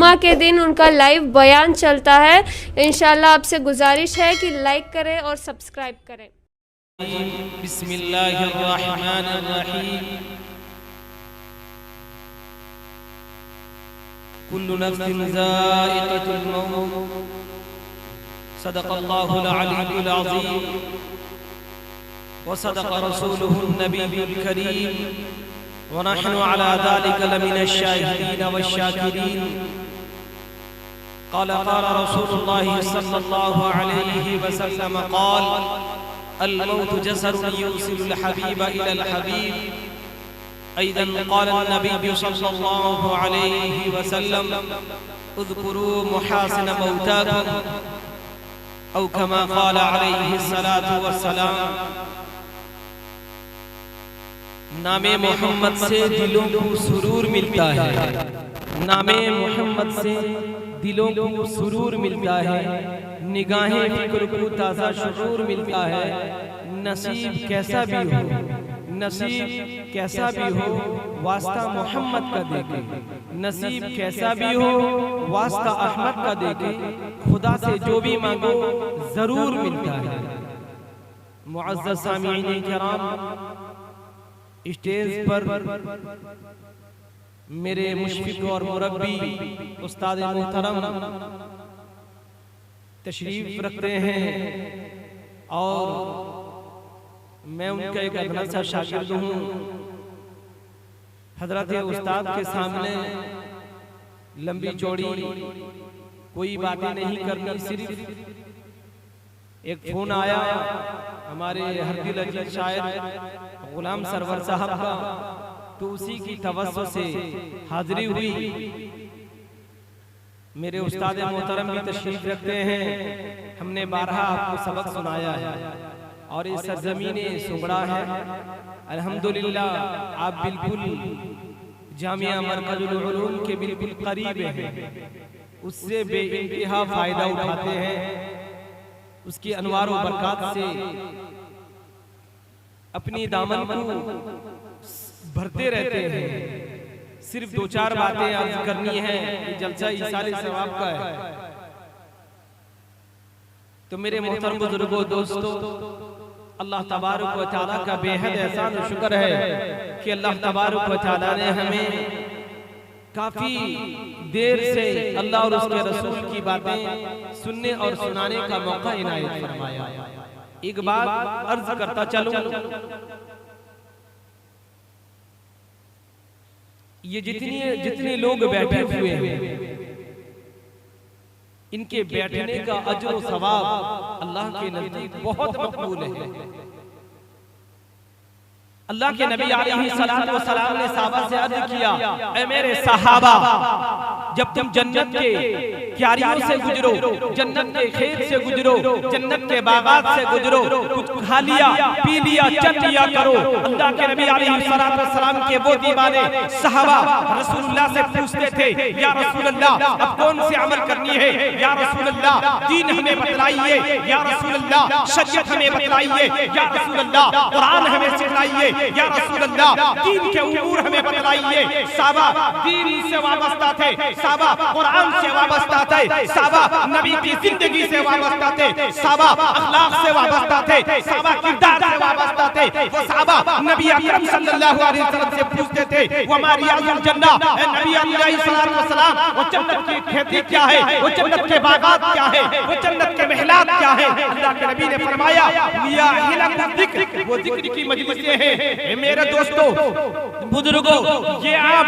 जुम्मा के दिन उनका लाइव बयान चलता है। इंशाल्लाह आपसे गुजारिश है कि लाइक करें और सब्सक्राइब करें। बिस्मिल्लाहिर्रहमानिर्रहीम। कुल्लु नफ्सिन ज़ाइक़तुल मौत। सदक़ल्लाहुल अलीयुल अज़ीम व सदक़ रसूलुहुन नबियुल करीम व नहनु अला ज़ालिका लमिनश शाहिदीन वश्शाकिरीन। क़ाल रसूलुल्लाहि सल्लल्लाहु अलैहि वसल्लम क़ाल अल मौत जसरुन युसिलुल हबीब इलल हबीब। अय्दन क़ाल नबी सल्लल्लाहु अलैहि वसल्लम उज़कुरू मुहासिन मौताकुम औ कमा क़ाल अलैहि सलातु वस्सलाम। नामे मोहम्मद से दिलों को सुरूर मिलता है, नामे मोहम्मद से दिलों को सुरूर मिलता है, निगाहें फिक्र को ताज़ा शुरूर मिलता है। नसीब कैसा भी हो, नसीब कैसा भी हो वास्ता मोहम्मद का देखे, नसीब कैसा भी हो वास्ता अहमद का देखे। खुदा से जो भी मांगो जरूर मिलता है। मुअज़्ज़ज़ सामीईन किराम, स्टेज पर मेरे मुशफ़िक़ और मुरब्बी उस्ताद मोहतरम तशरीफ रखते हैं और मैं उनका एक अदना सा शागिर्द हूँ। हज़रत उस्ताद के सामने लंबी चौड़ी कोई बातें नहीं करनी, सिर्फ एक फोन आया हमारे हरदिल अजीज शायर गुलाम सरवर साहब का, तो उसी की तवज्जो से हाजिरी हुई। मेरे उस्ताद मोहतरम भी तशरीफ रखते हैं। हमने बारहा आपको सबक सुनाया है और ये सरजमीने सुगड़ा है। अल्हम्दुलिल्लाह आप बिल्कुल जामिया मरकजुल उलूम के बिल्कुल करीब हैं, उससे बेइंतहा फायदा उठाते हैं, उसकी अनवार व बरकत से अपनी दामन को भरते रहते हैं। सिर्फ दो चार बातें अर्ज करनी है, जलसा इसाले सवाब का है। तो मेरे मोहतरम बुजुर्गों, दोस्तों, अल्लाह तबारक व तआला का बेहद एहसान और शुक्र है कि अल्लाह तबारक व तआला ने हमें काफी देर से अल्लाह और उसके रसूल की बातें सुनने और सुनाने का मौका इनायत फरमाया। एक बात अर्ज करता चलूं, ये जितने लोग बैठे हुए हैं, इनके बैठने का अजर और सवाब अल्लाह के नजदीक बहुत मकबूल है। अल्लाह के नबी अलैहिस्सलातु वस्सलाम ने सहाबा से अर्ज किया, ऐ मेरे सहाबा, जब तुम जन्नत के क्यारियों से गुजरो, जन्नत के खेत से गुजरो, जन्नत के बागात से गुजरो, कुछ खा लिया, पी लिया, चल लिया करो। अल्लाह के नबी अलैहिस्सलातु वस्सलाम के वो दीवाने सहाबा रसूलुल्लाह से पूछते थे, या रसूलल्लाह अब कौन से अमल करनी है, या रसूलल्लाह दीन हमें बतलाइए, या रसूलल्लाह शरीयत हमें बतलाइए, या रसूलल्लाह कुरान हमें सिखाइए, या रसूलल्लाह दीन के उमूर हमें बतलाइए। सहाबा दीन से वाबस्ता थे, सहाबा कुरान से वाबस्ता थे, सहाबा नबी की जिंदगी से वाबस्ता थे, सहाबा अखलाक से वाबस्ता थे, सहाबा किरदार से वाबस्ता थे। वो सहाबा नबी अकरम सल्लल्लाहु अलैहि वसल्लम से पूछते थे, वो हमारी रियाजुल जन्नह, ए नबी अलैहिस्सलातु वस्सलाम, वो जन्नत की खेती क्या है, वो जन्नत के बागात क्या है, वो जन्नत के महलात क्या है। अल्लाह के नबी ने फरमाया, लिया हिलकुल जिक्र, वो जिक्र की मजलिसें हैं। मेरे दोस्तों, बुजुर्गों, ये आप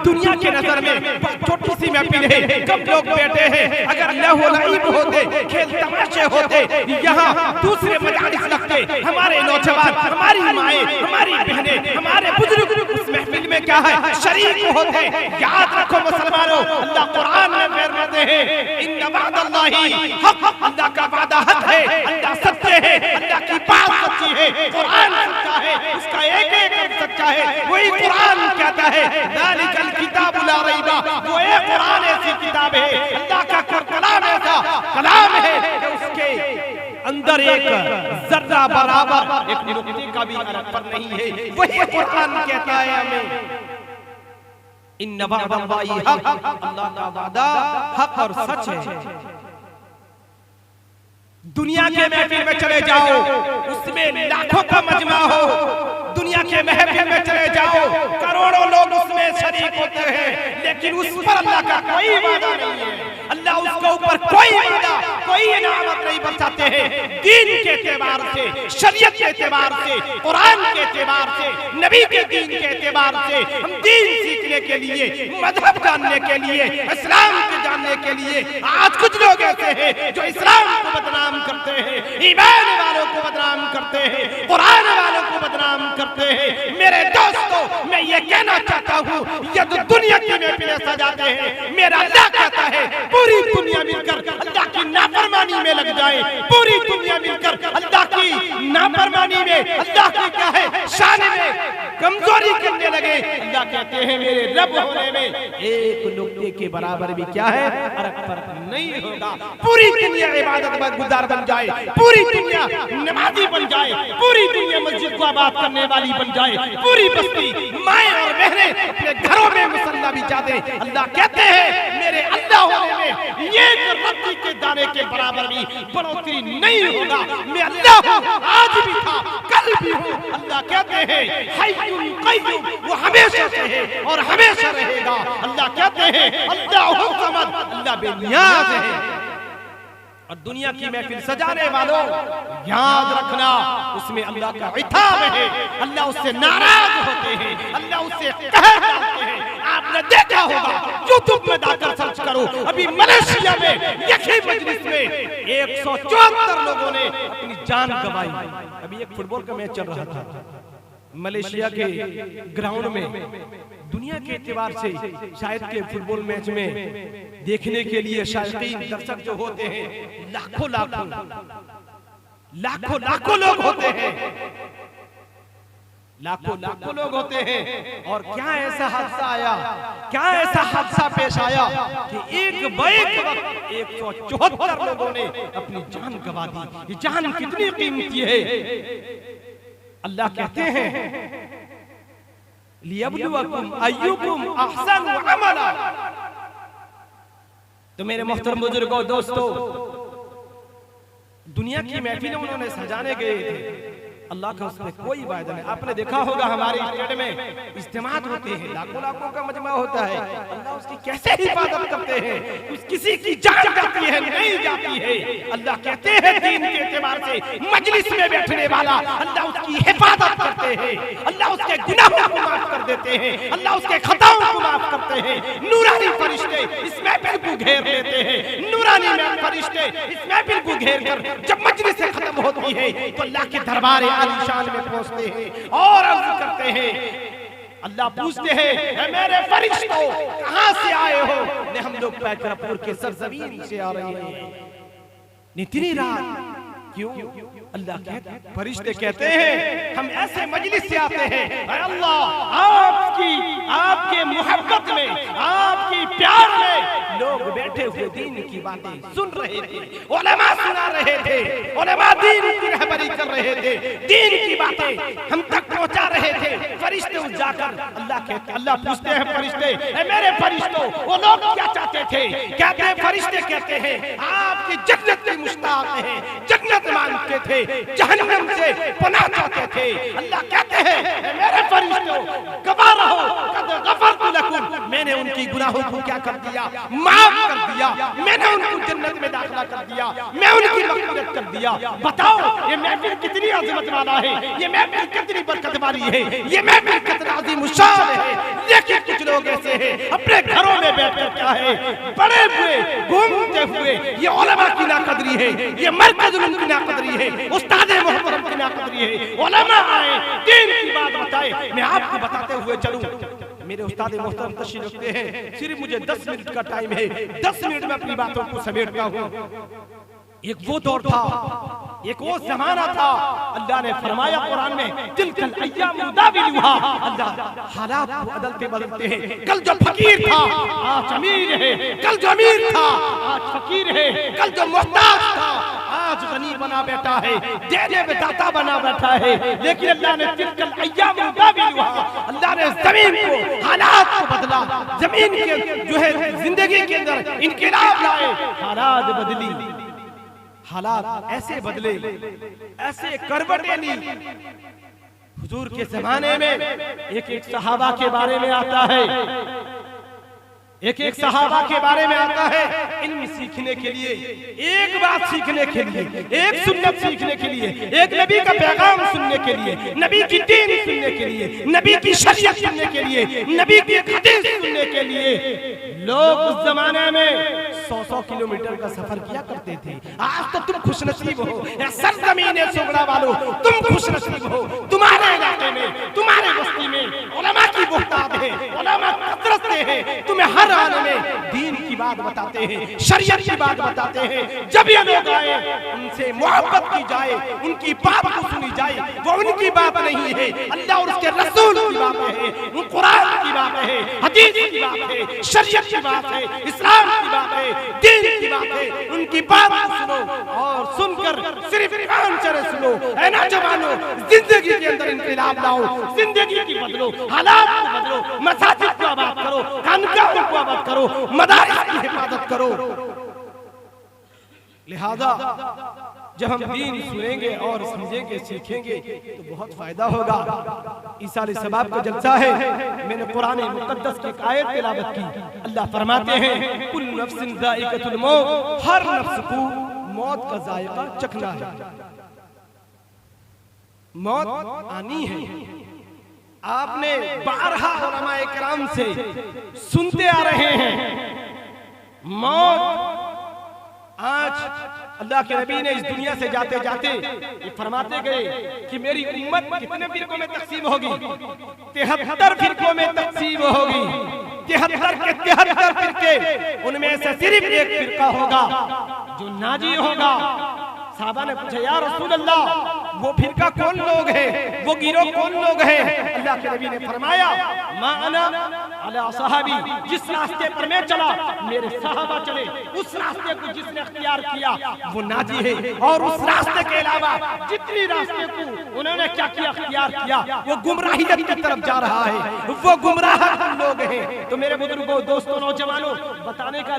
दुनिया के नजर में छोटी सी महफिल है, कम लोग बैठे हैं। अगर लहव लईब होते, खेल तमाशे होते, यहाँ दूसरे मजालिस लगते, हमारे नौजवान, हमारी माएं, हमारी बहनें, हमारे बुजुर्ग उस महफिल में क्या है शरीक होते। याद रखो मुसलमानों, अल्लाह कुरान में फरमाते हैं, इन्ना वअदल्लाहि हक़, अल्लाह का वादा हक है, अल्लाह सत्य है, अल्लाह की बात सच्ची है, कुरान सच्चा है, उसका एक सच्चा है। वही कुरान कहता है, ज़ालिकल किताबु ला रैबा, वो एक कुरान ऐसी किताब है, अल्लाह का कलाम ऐसा कलाम है कि उसके अंदर एक जर्रा बराबर एक नुक्ते का भी फर्क नहीं है। वही कुरान कहता है हमें इन वअदल्लाहि हक़, अल्लाह का वादा हक और सच है। दुनिया के महफिल में चले जाओ, उसमें लाखों का मजमा हो, दुनिया के महफिल में चले जाओ, करोड़ों लोग उसमें शरीक होते हैं, लेकिन उस पर अल्लाह का कोई वादा नहीं है। अल्लाह उसके ऊपर कोई वादा, कोई इनामत नहीं बरसाते हैं। दीन के एतबार से, शरीयत के एतबार से, कुरान के एतबार से, नबी के दीन के एतबार से, हम दीन सीखने के लिए, मजहब जानने के लिए, इस्लाम को जानने के लिए, आज कुछ लोग ऐसे हैं जो इस्लाम को बदनाम करते हैं, ईमान वालों को बदनाम करते हैं, कुरान वालों को बदनाम करते हैं। मेरे दोस्तों, मैं ये कहना चाहता हूँ, ये तो दुनिया की महफिलें सजाते हैं, मेरा अल्लाह कहता है पूरी दुनिया मिलकर अल्लाह की नाफरमानी में लग जाए, पूरी दुनिया मिलकर अल्लाह की नाफरमानी में, अल्लाह की क्या है शान में कमजोरी करने लगे। अल्लाह कहते हैं मेरे रब होने में एक नुक्ते के बराबर भी क्या है फर्क नहीं होगा। पूरी दुनिया इबादत में गुजार बन जाए, पूरी दुनिया नमाजी बन जाए, पूरी दुनिया मस्जिद को आबाद करने वाली बन जाए, पूरी बस्ती माएं और बहनें अपने घरों में मुसल्ला बिछा दे, अल्लाह कहते हैं मेरे अल्लाह होने में एक रत्ती के दाने के बराबर भी बढ़ोतरी नहीं होगा। मैं अल्लाह हूँ, आज भी था, कल भी हूँ। अल्लाह कहते हैं हय्युल क़य्यूम, वो हमेशा से है और हमेशा रहेगा। अल्लाह कहते हैं अल्लाहु समद, अल्लाह बेनियाज है। और दुनिया की महफिल सजाने वालों, याद रखना उसमें अल्लाह का इताब है, अल्लाह उससे नाराज होते हैं, अल्लाह उससे कहर डालते हैं। आपने देखा होगा, यूट्यूब में जाकर सर्च करो, अभी मलेशिया में एक ही मजलिस में 174 लोगों ने अपनी जान गंवाई। अभी एक फुटबॉल का मैच चल रहा था मलेशिया के ग्राउंड में। दुनिया के एतबार से शायद के फुटबॉल मैच में देखने के लिए शायकीन दर्शक जो होते हैं लाखों लाखों लाखों लाखों लोग होते हैं, लाखों लाखों लोग होते हैं। और क्या ऐसा हादसा आया, क्या ऐसा हादसा पेश आया कि एक वक्त 174 लोगों ने अपनी जान गंवा दी। ये जान कितनी कीमती है। अल्लाह कहते हैं लियब्लुवकुम अय्युकुम अहसनु अमला। तो मेरे मोहतरम बुजुर्गों, दोस्तों, दुनिया की महफिलें उन्होंने सजाने गए थे, अल्लाह का उसमें कोई वायदा नहीं। आपने देखा होगा हमारे स्टेट में इज्तिमात होते हैं, लाखों लाखों का मजमा होता है, अल्लाह उसकी कैसे हिफाजत करते हैं। किसी की जान जाती है नहीं जाती है। अल्लाह कहते हैं दीन के एतबार से मजलिस में बैठने वाला अल्लाह उसकी हिफाजत करते हैं, अल्लाह उसके गुनाहों को माफ कर देते हैं, अल्लाह उसके खताओं को माफ करते हैं। नूरानी फरिश्ते इस महफिल को घेर लेते हैं, नूरानी फरिश्ते इस महफिल को घेर कर जब मजलिस खत्म होती है तो अल्लाह के दरबार आलीशान में पहुंचते हैं और अर्ज करते हैं। अल्लाह पूछते हैं मेरे फरिश्तों कहां से आए हो? ने हम लोग पैकरपुर के सरजमीन से आ रहे हैं। इतनी रात क्यों? अल्लाह कहते, फरिश्ते कहते हैं हम ऐसे मजलिस से आते हैं, अल्लाह आपके मोहब्बत में, आपकी प्यार में लोग बैठे हुए दीन की बातें सुन रहे थे, उलमा सुना रहे थे, उलमा दीन की रहबरी कर रहे थे, दीन की बातें हम तक पहुंचा रहे थे। फरिश्ते उठ जाकर अल्लाह पूछते हैं फरिश्ते, मेरे फरिश्तों वो लोग क्या चाहते थे? कहते हैं फरिश्ते कहते हैं आपकी जन्नत की मुश्ताक हैं, जन्नत मांगते थे, जहन्नम से पनाह चाहते थे। अल्लाह कहते हैं मेरे फरिश्तों गवाह रहो, कद गफरतु लकुम, मैंने उनकी गुनाहों को क्या कर दिया? माफ कर दिया, मैंने उनको जन्नत में दाखिला कर दिया, मैं उनकी मग़फ़िरत कर दिया। बताओ ये महफिल कितनी अज़मत वाला है, ये महफिल कितनी बरकत वाली है, ये महफिल कितना अज़ीम शान है। लेकिन कुछ लोग ऐसे हैं अपने घरों में बैठकर क्या है बड़े हुए घूमते हुए, ये उलमा की नाकदरी है, ये मरकज़ की नाकदरी है, उस्ताद मोहतरम की नाकदरी है। उलमा आए दीन की बात बताए, मैं आपको बताते हुए चलूं। मेरे उस्ताद मोहतरम तशरीफ रखते हैं, सिर्फ मुझे 10 मिनट का टाइम है, 10 मिनट में अपनी बातों को समेटता हूँ। एक वो दौर था, एक वो जमाना था, अल्लाह ने फरमाया कुरान में तिलकल अय्याम नुदाविलुहा, अल्लाह हालात बदलते बदलते हैं। कल जो फकीर था आज अमीर है, कल जो अमीर था आज फकीर है, कल जो मोहताज था आज गनी बना बैठा है, देने में दाता बना बैठा है। लेकिन अल्लाह ने तिलकल अय्याम नुदाविलुहा, अल्लाह ने जमीन को, हालात को बदला, जमीन के जो है जिंदगी के अंदर इनकलाब लाए, हालात बदली, हालात ऐसे बदले, ऐसे करवटें ली। हुजूर के जमाने में एक एक सहाबा के बारे में आता है, एक एक सहाबा के बारे में आता है, इल्म सीखने के लिए, एक बात सीखने के लिए, एक सुन्नत सीखने के लिए, एक नबी का पैगाम सुनने के लिए, नबी की दीन सुनने के लिए, नबी की शरीयत सुनने के लिए, नबी की हदीस सुनने के लिए लोग उस जमाने में 100-100 किलोमीटर का सफर किया करते थे। आज तो तुम खुशनसीब हो, सरजमीन सोगड़ा वालों, तुम खुशनसीब हो, तुम्हारे इलाके में, तुम्हारे बस्ती में उलमा की बहुतात है, उलमा कसरत से है, तुम्हें हर हाल में दीन की बात बताते हैं, शरीयत की बात बताते हैं। जब ये लोग आए, उनसे मोहब्बत की जाए, उनकी बात को सुनी जाए, वो उनकी बात नहीं है, अल्लाह और उसके रसूल की बात है, वो कुरान की बात है, हदीस की बात है, शरीयत की बात है, इस्लाम की बात है, दीन की बात है। उनकी बात को सुनो और सुनकर सिर्फ कान चले सुनो। ऐ नौजवानों, जिंदगी के अंदर इनकलाब लाओ, जिंदगी की बदलो, हालात को बदलो, मसाजिद को आबाद करो, खानकाहों को आबाद करो, मदारिस की हिफाजत करो। लिहाजा जब हम दीन सुनेंगे और समझेंगे, सीखेंगे तो बहुत फायदा होगा। ईसा अलैहिस्सलाम का जलसा है, मैंने कुरान मुकद्दस की एक आयत तिलावत की। अल्लाह फरमाते हैं, कुल्लु नफ्सिन ज़ाइक़तुल मौत, हर नफ्स को मौत का जायका चखना है, मौत आनी है। आपने बारहा उलमाए किराम से सुनते आ रहे हैं, मौत आज अल्लाह के नबी ने इस दुनिया से जाते जाते ये फरमाते गए कि मेरी उम्मत कितने फिरकों में तकसीम होगी? 73 फिरकों में तकसीम होगी। 73 के 73 फिरके, उनमें से सिर्फ एक फिरका होगा जो नाजी होगा। साहबा ने पूछा, या रसूल अल्लाह, वो फिरका कौन लोग है, वो गिरोह कौन लोग है? अल्लाह के नबी ने फरमाया, मा अना अला सहाबी, जिस रास्ते पर मैं चला मेरे सहाबा चले, उस रास्ते को जिसने अख्तियार किया वो नाजी है। और उस रास्ते के अलावा जितनी रास्ते को उन्होंने क्या किया, अख्तियार किया, वो गुमराहियत की तरफ जा रहा है, वो गुमराह लोग हैं। तो मेरे बुजुर्गों, दोस्तों, नौजवानों, बताने का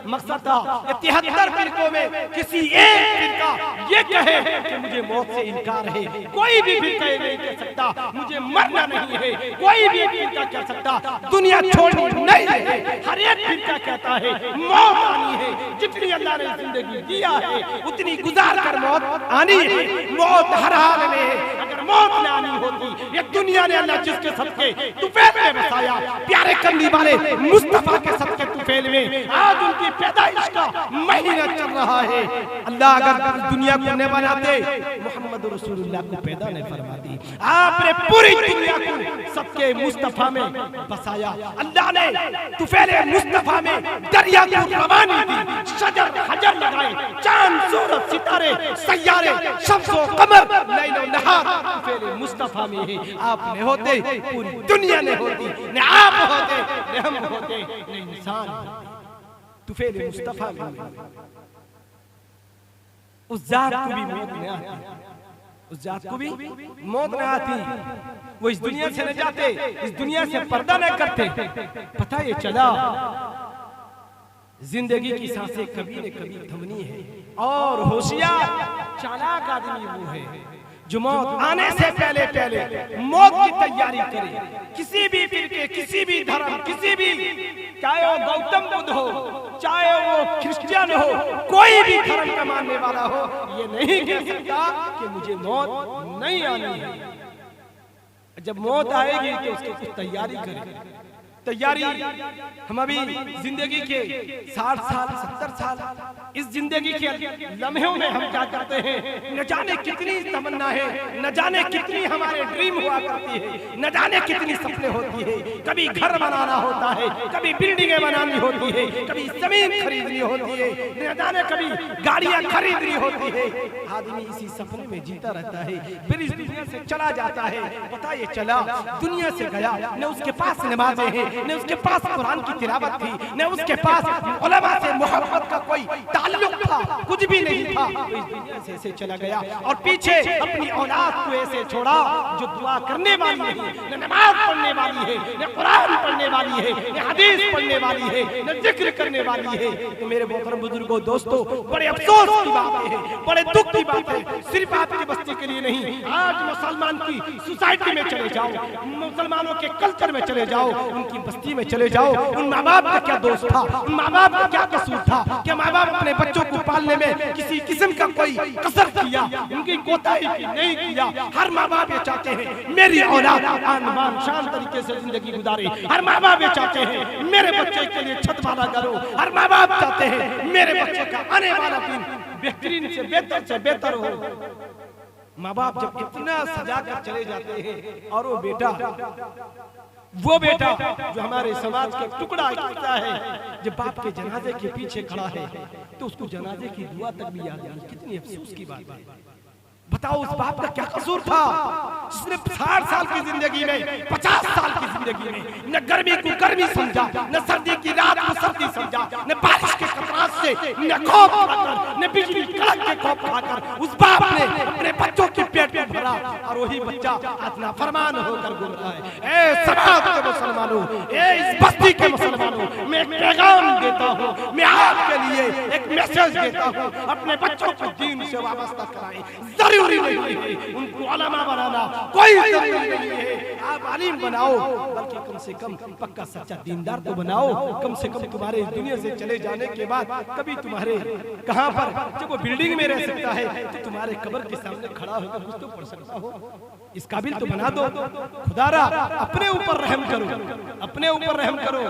मकसद था, 73 फिरकों में किसी एक फिरका ये कहे कि मुझे मौत से इनकार है। कोई भी फिरका ये नहीं कह सकता मुझे मरना नहीं है, कोई भी फिरका कह सकता दुनिया छोड़नी नहीं है। हर एक फिरका कहता है मौत आनी है, जितनी अल्लाह ने जिंदगी दिया है उतनी गुजार कर मौत आनी है। मौत हर हाल में है। अगर मौत न आनी होती, ये दुनिया ने अल्लाह जिसके सदके तुफैल में बसाया, प्यारे करने वाले मुस्तफा के सदके तुफैल में आज उनकी पैदाइश का महीना चल रहा है। अल्लाह अगर दुनिया को न बनाते, मोहम्मद रसूलुल्लाह को पैदा नहीं फरमाती। आपने पूरी दुनिया को सबके मुस्तफा में बसाया। अल्लाह ने तुफैले मुस्तफा में दरिया को रवानी दी, शजर हजर लगाए, चांद सूरज सितारे सैयारे शम्स व कमर लैल व नहार तुफैले मुस्तफा में है। आप न होते पूरी दुनिया न होती, न आप होते, न हम होते, न इंसान होते। तुफैले मुस्तफा में उस जात को भी मौत न आती, उस जात को भी मौत न आती। वो इस दुनिया से न जाते, इस दुनिया से पर्दा न करते। पता ये चला जिंदगी की सांसें कभी न कभी थमनी है। और होशियार चालाक आदमी वो है जो मौत आने से पहले पहले मौत की तैयारी करे। किसी भी फिरके, किसी भी धर्म, किसी भी, चाहे वो गौतम बुद्ध हो, चाहे वो क्रिश्चियन हो, कोई भी धर्म का मानने वाला हो, ये नहीं कह सकता कि मुझे मौत नहीं आनी है। जब मौत आएगी तो उसकी कुछ तैयारी करें। तैयारी हम अभी जिंदगी के 60 साल 70 साल इस जिंदगी के लम्हों में हम क्या करते हैं, न जाने कितनी तमन्ना है, न जाने कितनी हमारे ड्रीम हुआ करती है, न जाने कितनी सपने होती है। कभी घर बनाना होता है, कभी बिल्डिंगें बनानी होती है, कभी जमीन खरीदनी होती है, न जाने कभी गाड़ियां खरीदनी होती है। आदमी इसी सपने में जीता रहता है, फिर इस दुनिया से चला जाता है। पता ये चला दुनिया से गया, न उसके पास नमाजें हैं, न उसके पास कुरान की तिलावत थी, न उसके पास उलमा से मोहब्बत का कोई ताल्लुक था। था, कुछ भी नहीं था, तो इस दुनिया से ऐसे चला गया और पीछे अपनी औलाद को ऐसे छोड़ा जो दुआ करने वाली है, न नमाज पढ़ने वाली है, न कुरान पढ़ने वाली है, न हदीस पढ़ने वाली है, न जिक्र करने वाली है। तो मेरे मोहतरम बुजुर्गों, दोस्तों, बड़े अफसोस की बात है, बड़े दुख की बात है। सिर्फ आपकी बस्ती के लिए नहीं, आज मुसलमान की सोसाइटी में चले जाओ, मुसलमानों के कल्चर में चले जाओ, उनकी बस्ती में चले जाओ, उन माँ बाप का क्या दोष था, उन माँ बाप का क्या कसूर था, क्या माँ बाप अपने बच्चों को पालने में किसी किस्म का कोई कसर किया, उनकी कोताही की नहीं किया। हर माँ बाप ये चाहते हैं मेरी औलाद आन बान शान तरीके से जिंदगी गुजारे, हर माँ बाप ये चाहते हैं मेरे बच्चे के लिए छत वाला करो, हर माँ बाप चाहते हैं मेरे बच्चे का आने वाला दिन बेहतरीन से बेहतर हो। माँ बाप जब इतना सजा कर चले जाते हैं और वो बेटा जो हमारे समाज का टुकड़ा होता है, जब बाप के जनाजे के पीछे खड़ा है तो उसको जनाजे की दुआ तक भी याद नहीं। कितनी अफसोस की बात है। बताओ उस बाप का क्या कसूर था जिसने 60 साल की जिंदगी में, 50 साल की जिंदगी में न गर्मी को गर्मी समझा, न सर्दी की रात को सर्दी समझा, न बारिश के कतरात से न खौफ खाकर, न बिजली कड़क के खौफ खाकर उस बाप ने अपने बच्चों के पेट में भरा और वही बच्चा आज नाफरमान होकर घूम रहा है। ए समाज के मुसलमानों, ए इस बस्ती के मुसलमानों, मैं एक पैगाम देता हूँ, मैं आपके लिए एक मैसेज देता हूँ, अपने बच्चों को दीन से वाबस्ता कराएं। जरूरी नहीं है उनको उलमा बनाना, कोई जरूरी नहीं है आप आलिम बनाओ, बल्कि कम से कम पक्का सच्चा दीनदार तो बनाओ। कम से कम तुम्हारे इस दुनिया से चले जाने के बाद कभी तुम्हारे कहां पर, जब वो बिल्डिंग में रह सकता है तो तुम्हारे कब्र के सामने खड़ा होकर कुछ तो पढ़ सकता हो। इस काबिल तो बना दो। खुदारा अपने ऊपर रहम करो, अपने ऊपर रहम करो।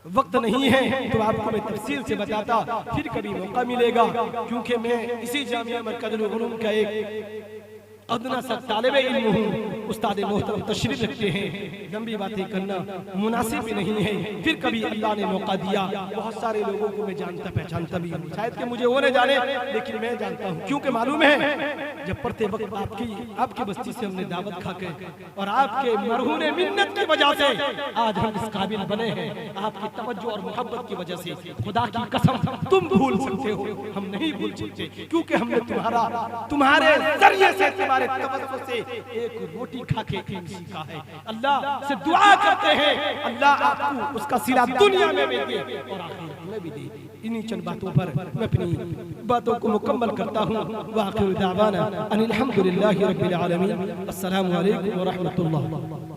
वक्त नहीं है तो आपको मैं तफसील से बताता, फिर कभी मौका मिलेगा, क्योंकि मैं इसी जामिया मरकज़ुल उलूम का एक अदना सा तालिबे इल्म हूँ। उस्ताद मोहतरम तशरीफ रखते हैं, लंबी बातें करना मुनासिब भी नहीं है। फिर कभी अल्लाह ने मौका दिया, बहुत सारे लोगों को मैं जानता पहचानता भी हूँ, शायद कि मुझे वो न जाने, लेकिन मैं जानता हूँ, क्योंकि मालूम है जब पढ़ते वक्त आपकी बस्ती से हमने दावत खा के और आपके मरहूम मिन्नत की वजह से आज हम इस काबिल बने हैं, आपकी तवज्जो और मोहब्बत की वजह से। खुदा की कसम तुम भूल सकते हो, हम नहीं भूल सकते, क्योंकि हमने तुम्हारे जरिए से, तुम्हारे तवज्जो से एक रोटी खा के सीखा है। अल्लाह से दुआ करते हैं अल्लाह आपको उसका सिला दुनिया में भी दे और आखिरत में भी दे। इन्हीं चंद बातों पर मैं अपनी बातों को मुकम्मल करता हूँ। व आखिर दावाना अनिल हम्दुलिल्लाहि रब्बिल आलमीन। अस्सलामु अलैकुम व रहमतुल्लाह।